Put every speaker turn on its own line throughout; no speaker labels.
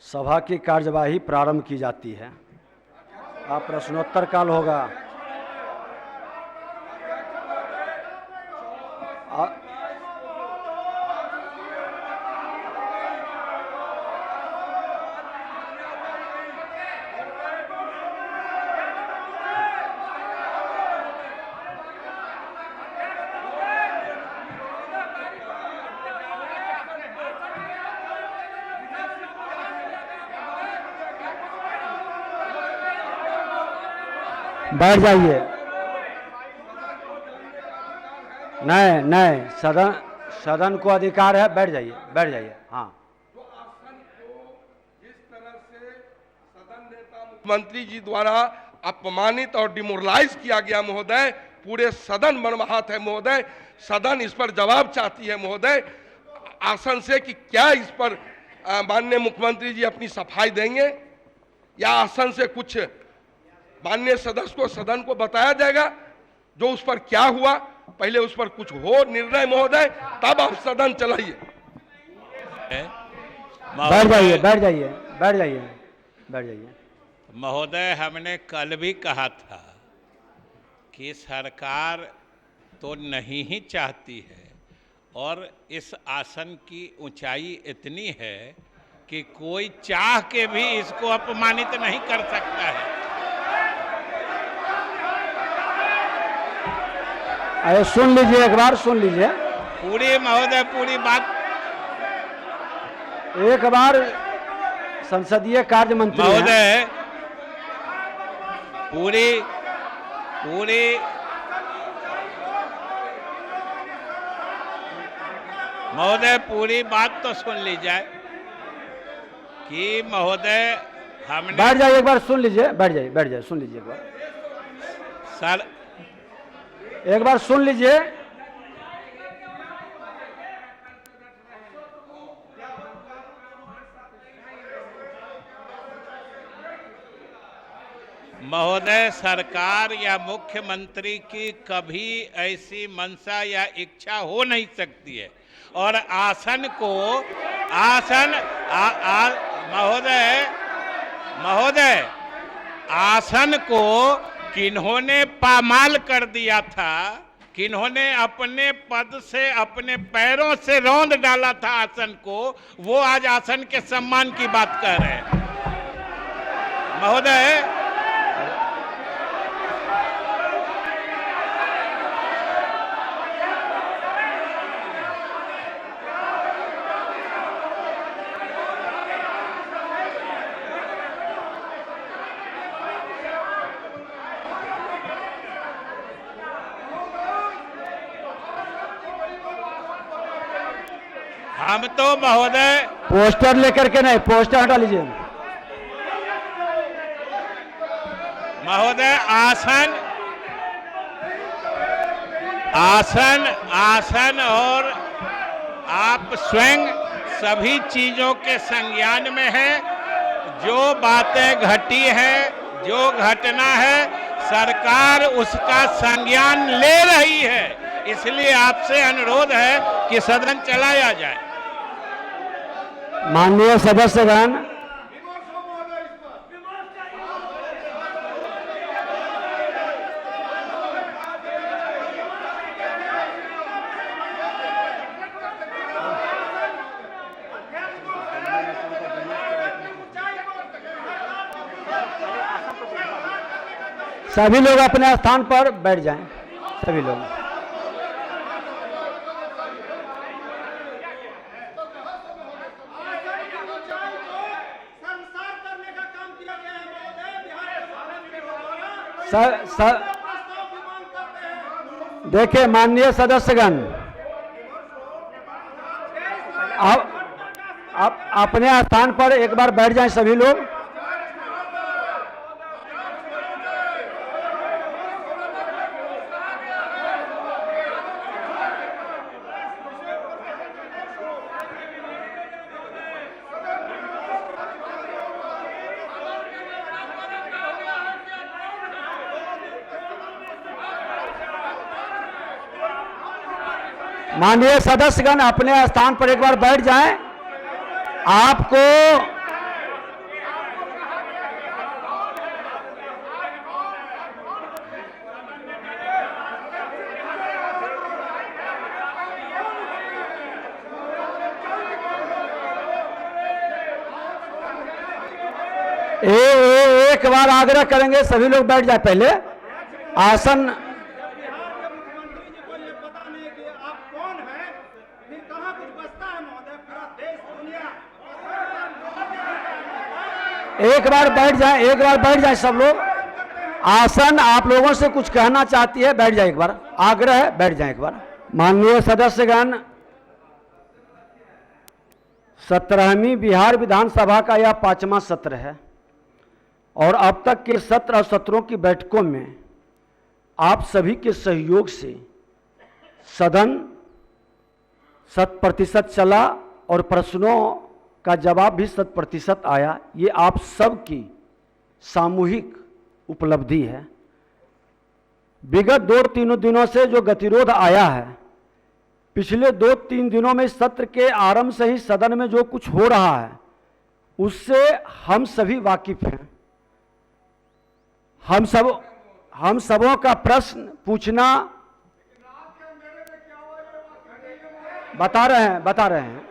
सभा की कार्यवाही प्रारंभ की जाती है। अब प्रश्नोत्तर काल होगा। बैठ जाइए। नहीं नहीं, सदन को अधिकार है, बैठ जाइए, बैठ जाइए। हाँ,
मुख्यमंत्री जी द्वारा अपमानित और डिमोरलाइज किया गया महोदय, पूरे सदन मर्माहत है महोदय। सदन इस पर जवाब चाहती है महोदय आसन से कि क्या इस पर माननीय मुख्यमंत्री जी अपनी सफाई देंगे या आसन से कुछ माननीय सदस्य को सदन को बताया जाएगा जो उस पर क्या हुआ। पहले उस पर कुछ हो निर्णय महोदय, तब आप सदन चलाइए।
बैठ जाइए, बैठ जाइए, बैठ जाइए, बैठ जाइए।
महोदय, हमने कल भी कहा था कि सरकार तो नहीं ही चाहती है और इस आसन की ऊंचाई इतनी है कि कोई चाह के भी इसको अपमानित नहीं कर सकता है।
अरे सुन लीजिए, एक बार सुन लीजिए
पूरी महोदय, पूरी बात।
एक बार संसदीय कार्य मंत्री
महोदय, पूरी महोदय पूरी बात तो सुन ली जाए कि महोदय हमने।
बैठ जाइए, एक बार सुन लीजिए, बैठ जाइए, बैठ जाइए, सुन लीजिए एक बार।
सर,
एक बार सुन लीजिए।
महोदय, सरकार या मुख्यमंत्री की कभी ऐसी मंशा या इच्छा हो नहीं सकती है और आसन को महोदय आसन को किन्होंने पामाल कर दिया था, किन्होंने अपने पद से अपने पैरों से रौंद डाला था आसन को, वो आज आसन के सम्मान की बात कर रहे हैं। महोदय, हम तो महोदय
पोस्टर लेकर के नहीं, पोस्टर हटा लीजिए।
महोदय, आसन और आप स्वयं सभी चीजों के संज्ञान में हैं। जो बातें घटी है, जो घटना है, सरकार उसका संज्ञान ले रही है। इसलिए आपसे अनुरोध है कि सदन चलाया जाए।
माननीय सदस्यगण, सभी लोग अपने स्थान पर बैठ जाएं, सभी लोग। देखिए माननीय सदस्यगण, आप अपने स्थान पर एक बार बैठ जाएं सभी लोग। माननीय सदस्यगण अपने स्थान पर एक बार बैठ जाएं। आपको एक बार आग्रह करेंगे, सभी लोग बैठ जाए पहले। आसन
मुख्यमंत्री जी को ये पता नहीं कि आप कौन हैं, फिर कहाँ कुछ बचता है महोदय? पूरा देश दुनिया
एक बार बैठ जाए सब लोग। आसन आप लोगों से कुछ कहना चाहती है, बैठ जाए एक बार, आग्रह है, बैठ जाए एक बार। माननीय सदस्यगण, 17वीं बिहार विधानसभा का यह 5वां सत्र है और अब तक के सत्र और सत्रों की बैठकों में आप सभी के सहयोग से सदन 100% चला और प्रश्नों का जवाब भी 100% आया। ये आप सबकी सामूहिक उपलब्धि है। विगत 2-3 दिनों से जो गतिरोध आया है, पिछले 2-3 दिनों में सत्र के आरंभ से ही सदन में जो कुछ हो रहा है उससे हम सभी वाकिफ हैं। हम सबों का प्रश्न पूछना बता रहे हैं।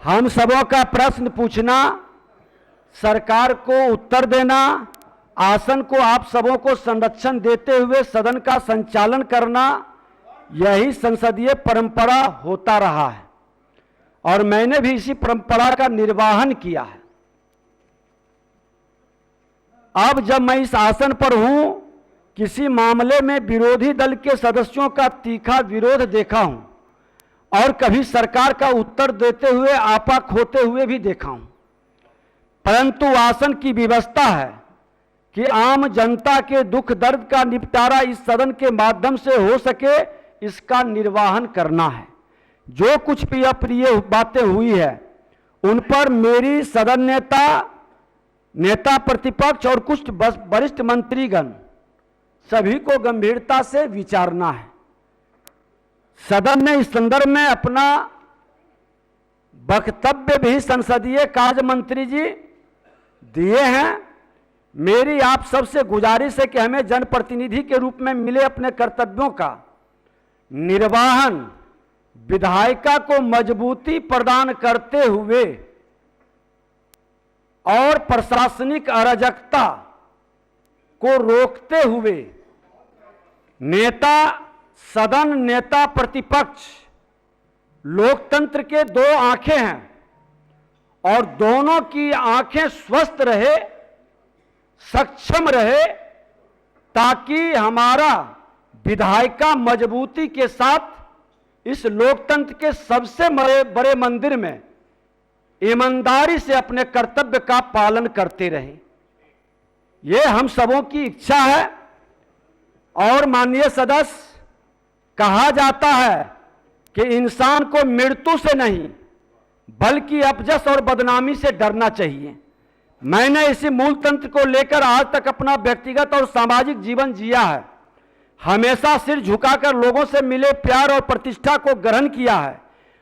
हम सबों का प्रश्न पूछना, सरकार को उत्तर देना, आसन को आप सबों को संरक्षण देते हुए सदन का संचालन करना, यही संसदीय परंपरा होता रहा है और मैंने भी इसी परंपरा का निर्वाहन किया है। अब जब मैं इस आसन पर हूं, किसी मामले में विरोधी दल के सदस्यों का तीखा विरोध देखा हूं और कभी सरकार का उत्तर देते हुए आपा खोते हुए भी देखा हूं, परंतु आसन की व्यवस्था है कि आम जनता के दुख दर्द का निपटारा इस सदन के माध्यम से हो सके, इसका निर्वाहन करना है। जो कुछ भी अप्रिय बातें हुई है उन पर मेरी सदन नेता प्रतिपक्ष और कुछ वरिष्ठ मंत्रीगण सभी को गंभीरता से विचारना है। सदन ने इस संदर्भ में अपना वक्तव्य भी संसदीय कार्य मंत्री जी दिए हैं। मेरी आप सबसे गुजारिश है कि हमें जनप्रतिनिधि के रूप में मिले अपने कर्तव्यों का निर्वाहन विधायिका को मजबूती प्रदान करते हुए और प्रशासनिक अराजकता को रोकते हुए नेता सदन नेता प्रतिपक्ष लोकतंत्र के 2 आंखें हैं और दोनों की आंखें स्वस्थ रहे, सक्षम रहे, ताकि हमारा विधायिका मजबूती के साथ इस लोकतंत्र के सबसे बड़े मंदिर में ईमानदारी से अपने कर्तव्य का पालन करते रहे। ये हम सबों की इच्छा है। और माननीय सदस्य, कहा जाता है कि इंसान को मृत्यु से नहीं बल्कि अपजस और बदनामी से डरना चाहिए। मैंने इसी मूल तंत्र को लेकर आज तक अपना व्यक्तिगत और सामाजिक जीवन जिया है। हमेशा सिर झुकाकर लोगों से मिले प्यार और प्रतिष्ठा को ग्रहण किया है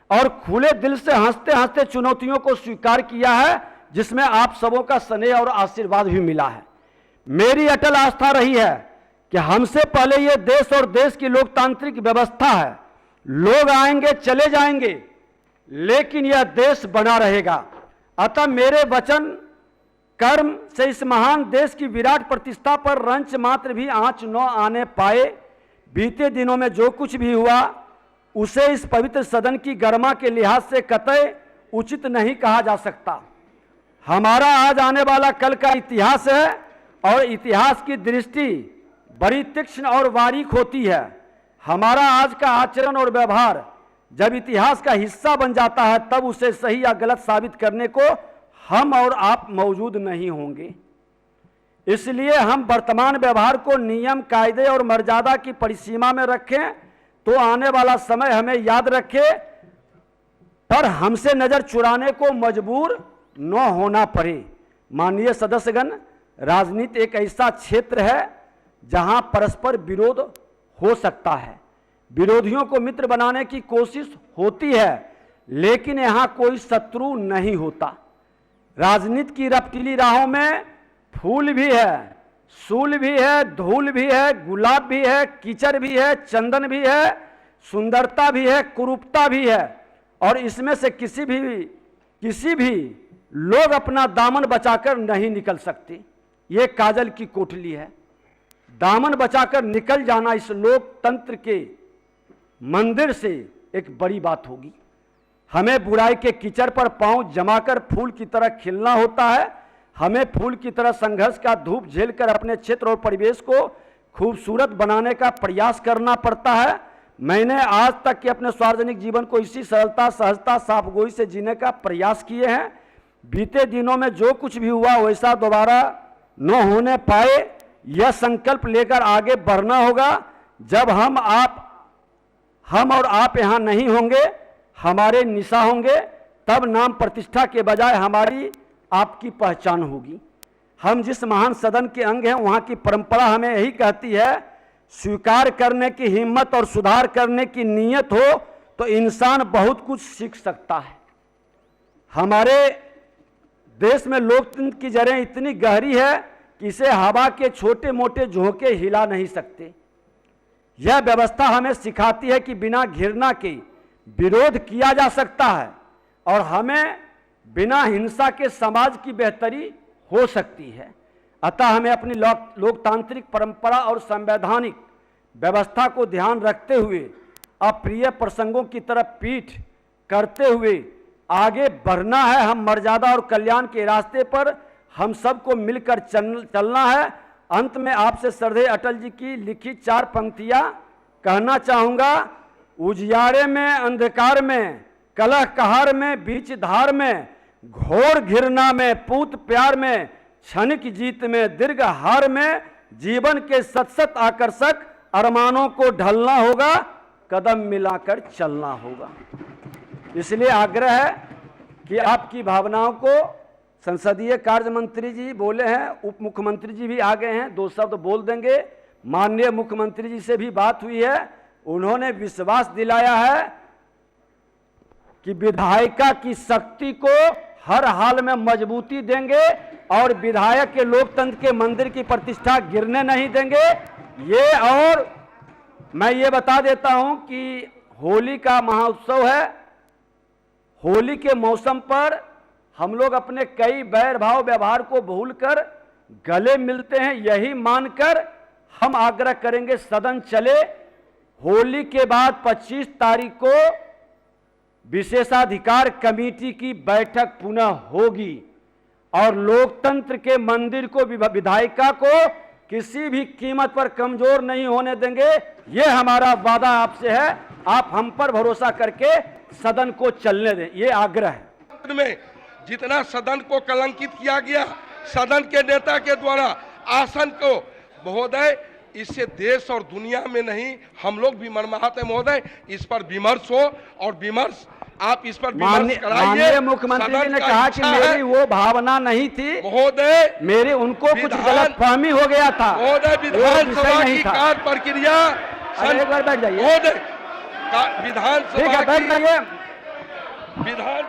और खुले दिल से हंसते हंसते चुनौतियों को स्वीकार किया है, जिसमें आप सबों का स्नेह और आशीर्वाद भी मिला है। मेरी अटल आस्था रही है कि हमसे पहले ये देश और देश की लोकतांत्रिक व्यवस्था है। लोग आएंगे चले जाएंगे, लेकिन यह देश बना रहेगा। अतः मेरे वचन कर्म से इस महान देश की विराट प्रतिष्ठा पर रंच मात्र भी आंच न आने पाए। बीते दिनों में जो कुछ भी हुआ उसे इस पवित्र सदन की गरिमा के लिहाज से कतई उचित नहीं कहा जा सकता। हमारा आज आने वाला कल का इतिहास है और इतिहास की दृष्टि बड़ी तीक्ष्ण और बारीक होती है। हमारा आज का आचरण और व्यवहार जब इतिहास का हिस्सा बन जाता है, तब उसे सही या गलत साबित करने को हम और आप मौजूद नहीं होंगे। इसलिए हम वर्तमान व्यवहार को नियम, कायदे और मर्यादा की परिसीमा में रखें तो आने वाला समय हमें याद रखे, पर हमसे नजर चुराने को मजबूर न होना पड़े। माननीय सदस्यगण, राजनीति एक ऐसा क्षेत्र है जहां परस्पर विरोध हो सकता है, विरोधियों को मित्र बनाने की कोशिश होती है, लेकिन यहां कोई शत्रु नहीं होता। राजनीति की रफ्तीली राहों में फूल भी है, सूल भी है, धूल भी है, गुलाब भी है, कीचड़ भी है, चंदन भी है, सुंदरता भी है, कुरूपता भी है, और इसमें से किसी भी लोग अपना दामन बचाकर नहीं निकल सकते। ये काजल की कोठली है। दामन बचाकर निकल जाना इस लोकतंत्र के मंदिर से एक बड़ी बात होगी। हमें बुराई के कीचड़ पर पांव जमाकर फूल की तरह खिलना होता है। हमें फूल की तरह संघर्ष का धूप झेलकर अपने क्षेत्र और परिवेश को खूबसूरत बनाने का प्रयास करना पड़ता है। मैंने आज तक के अपने सार्वजनिक जीवन को इसी सरलता, सहजता, साफगोई से जीने का प्रयास किए हैं। बीते दिनों में जो कुछ भी हुआ वैसा दोबारा न होने पाए, यह संकल्प लेकर आगे बढ़ना होगा। जब हम और आप यहाँ नहीं होंगे, हमारे निशा होंगे, तब नाम प्रतिष्ठा के बजाय हमारी आपकी पहचान होगी। हम जिस महान सदन के अंग हैं, वहाँ की परंपरा हमें यही कहती है, स्वीकार करने की हिम्मत और सुधार करने की नीयत हो तो इंसान बहुत कुछ सीख सकता है। हमारे देश में लोकतंत्र की जड़ें इतनी गहरी है कि इसे हवा के छोटे मोटे झोंके हिला नहीं सकते। यह व्यवस्था हमें सिखाती है कि बिना घृणा के विरोध किया जा सकता है और हमें बिना हिंसा के समाज की बेहतरी हो सकती है। अतः हमें अपनी लोकतांत्रिक परंपरा और संवैधानिक व्यवस्था को ध्यान रखते हुए अप्रिय प्रसंगों की तरफ पीठ करते हुए आगे बढ़ना है। हम मर्यादा और कल्याण के रास्ते पर हम सबको मिलकर चलना है। अंत में आपसे श्रद्धेय अटल जी की लिखी 4 पंक्तियां कहना चाहूंगा। उजियारे में, अंधकार में, कलह कहार में, बीच धार में, घोर घृणा में, पूत प्यार में, क्षणिक जीत में, दीर्घ हार में, जीवन के सत आकर्षक अरमानों को ढलना होगा, कदम मिलाकर चलना होगा। इसलिए आग्रह है कि आपकी भावनाओं को संसदीय कार्य मंत्री जी बोले हैं, उप मुख्यमंत्री जी भी आ गए हैं, 2 शब्द बोल देंगे। माननीय मुख्यमंत्री जी से भी बात हुई है, उन्होंने विश्वास दिलाया है कि विधायिका की शक्ति को हर हाल में मजबूती देंगे और विधायक के लोकतंत्र के मंदिर की प्रतिष्ठा गिरने नहीं देंगे। ये और मैं ये बता देता हूं कि होली का महोत्सव है। होली के मौसम पर हम लोग अपने कई वैर भाव व्यवहार को भूलकर गले मिलते हैं। यही मानकर हम आग्रह करेंगे सदन चले। होली के बाद 25 तारीख को विशेषाधिकार कमेटी की बैठक पुनः होगी और लोकतंत्र के मंदिर को, विधायिका को किसी भी कीमत पर कमजोर नहीं होने देंगे। यह हमारा वादा आपसे है। आप हम पर भरोसा करके सदन को चलने दें, ये आग्रह है।
में जितना सदन को कलंकित किया गया सदन के नेता के द्वारा आसन को, महोदय इससे देश और दुनिया में नहीं हम लोग भी मर्माहत है महोदय। इस पर विमर्श हो और विमर्श आप इस पर विमर्श कराइए।
माननीय मुख्यमंत्री जी ने कहा कि मेरी वो भावना नहीं थी महोदय, मेरी उनको कुछ गलतफहमी हो गया था
महोदय। विधानसभा की कार्य प्रक्रिया,
एक बार बैठ जाइए
महोदय। विधानसभा
बैठ जाइए।
विधान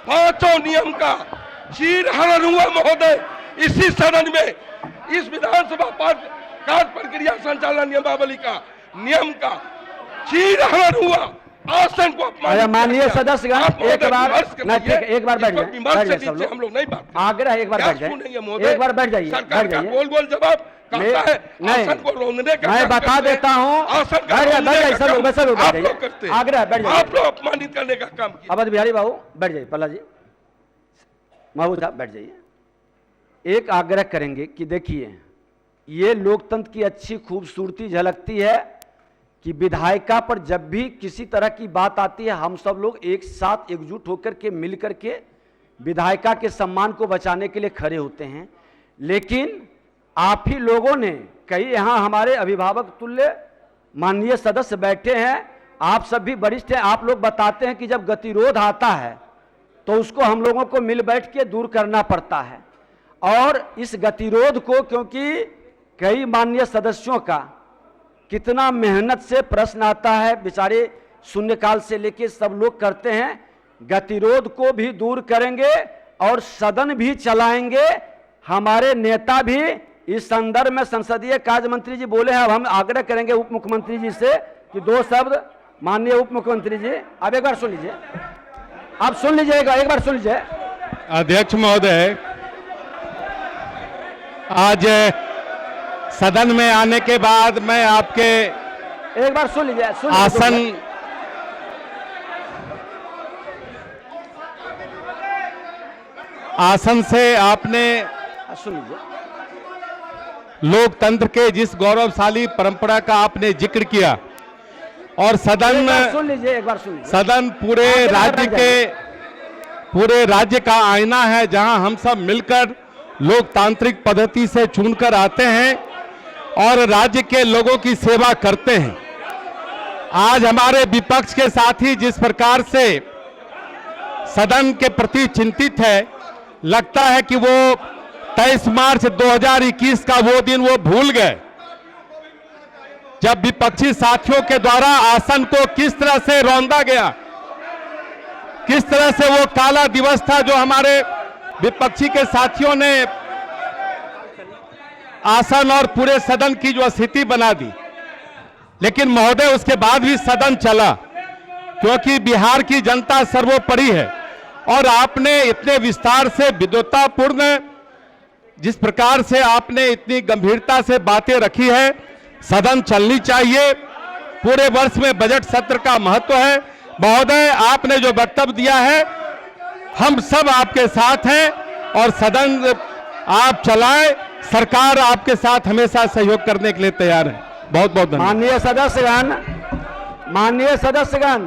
5 नियम का चीरहरण हुआ महोदय इसी सदन में। इस विधानसभा कार्य प्रक्रिया संचालन नियमावली का नियम का चीरहरण हुआ। आसन को अपमानित।
माननीय सदस्यगण एक बार एक बार बैठ जाइए।
हम लोग नहीं बात
आग्रह, एक बार बैठ जाइए, एक बार बैठ जाइए।
सरकार का गोल गोल जवाब कहता है आसन को रोंदने का।
मैं बता देता हूँ, आग्रह बैठ जाइए।
आप लोग अपमानित करने का काम किया।
अवध बिहारी बाबू बैठ जाइए, पल्ला जी, महबूब साहब बैठ जाइए। एक आग्रह करेंगे कि देखिए, ये लोकतंत्र की अच्छी खूबसूरती झलकती है कि विधायिका पर जब भी किसी तरह की बात आती है, हम सब लोग एक साथ एकजुट होकर के मिल करके विधायिका के सम्मान को बचाने के लिए खड़े होते हैं। लेकिन आप ही लोगों ने, कई यहाँ हमारे अभिभावक तुल्य माननीय सदस्य बैठे हैं, आप सब भी वरिष्ठ हैं, आप लोग बताते हैं कि जब गतिरोध आता है तो उसको हम लोगों को मिल बैठ के दूर करना पड़ता है। और इस गतिरोध को, क्योंकि कई माननीय सदस्यों का कितना मेहनत से प्रश्न आता है, बेचारे शून्यकाल से लेके सब लोग करते हैं, गतिरोध को भी दूर करेंगे और सदन भी चलाएंगे। हमारे नेता भी इस संदर्भ में संसदीय कार्य मंत्री जी बोले हैं। अब हम आग्रह करेंगे उप मुख्यमंत्री जी से कि 2 शब्द माननीय उप मुख्यमंत्री जी, आप एक बार सुन लीजिए, आप सुन लीजिएगा, एक बार सुन लीजिए।
अध्यक्ष महोदय, आज सदन में आने के बाद मैं आपके
एक बार सुन लीजिए, सुन लीजिए।
आसन से आपने
सुन लीजिए।
लोकतंत्र के जिस गौरवशाली परंपरा का आपने जिक्र किया और
एक बार सुन लीजिए, एक बार सुन लीजिए।
सदन पूरे राज्य का आईना है, जहां हम सब मिलकर लोकतांत्रिक पद्धति से चुनकर आते हैं और राज्य के लोगों की सेवा करते हैं। आज हमारे विपक्ष के साथी जिस प्रकार से सदन के प्रति चिंतित है, लगता है कि वो 23 मार्च 2021 का वो दिन वो भूल गए, जब विपक्षी साथियों के द्वारा आसन को किस तरह से रौंदा गया, किस तरह से वो काला दिवस था जो हमारे विपक्षी के साथियों ने आसन और पूरे सदन की जो स्थिति बना दी। लेकिन महोदय, उसके बाद भी सदन चला, क्योंकि बिहार की जनता सर्वोपरि है और आपने इतने विस्तार से विद्वतापूर्ण जिस प्रकार से आपने इतनी गंभीरता से बातें रखी है, सदन चलनी चाहिए। पूरे वर्ष में बजट सत्र का महत्व है। महोदय, आपने जो वक्तव्य दिया है, हम सब आपके साथ हैं और सदन आप चलाएं, सरकार आपके साथ हमेशा सहयोग करने के लिए तैयार है। बहुत बहुत धन्यवाद।
माननीय सदस्यगण,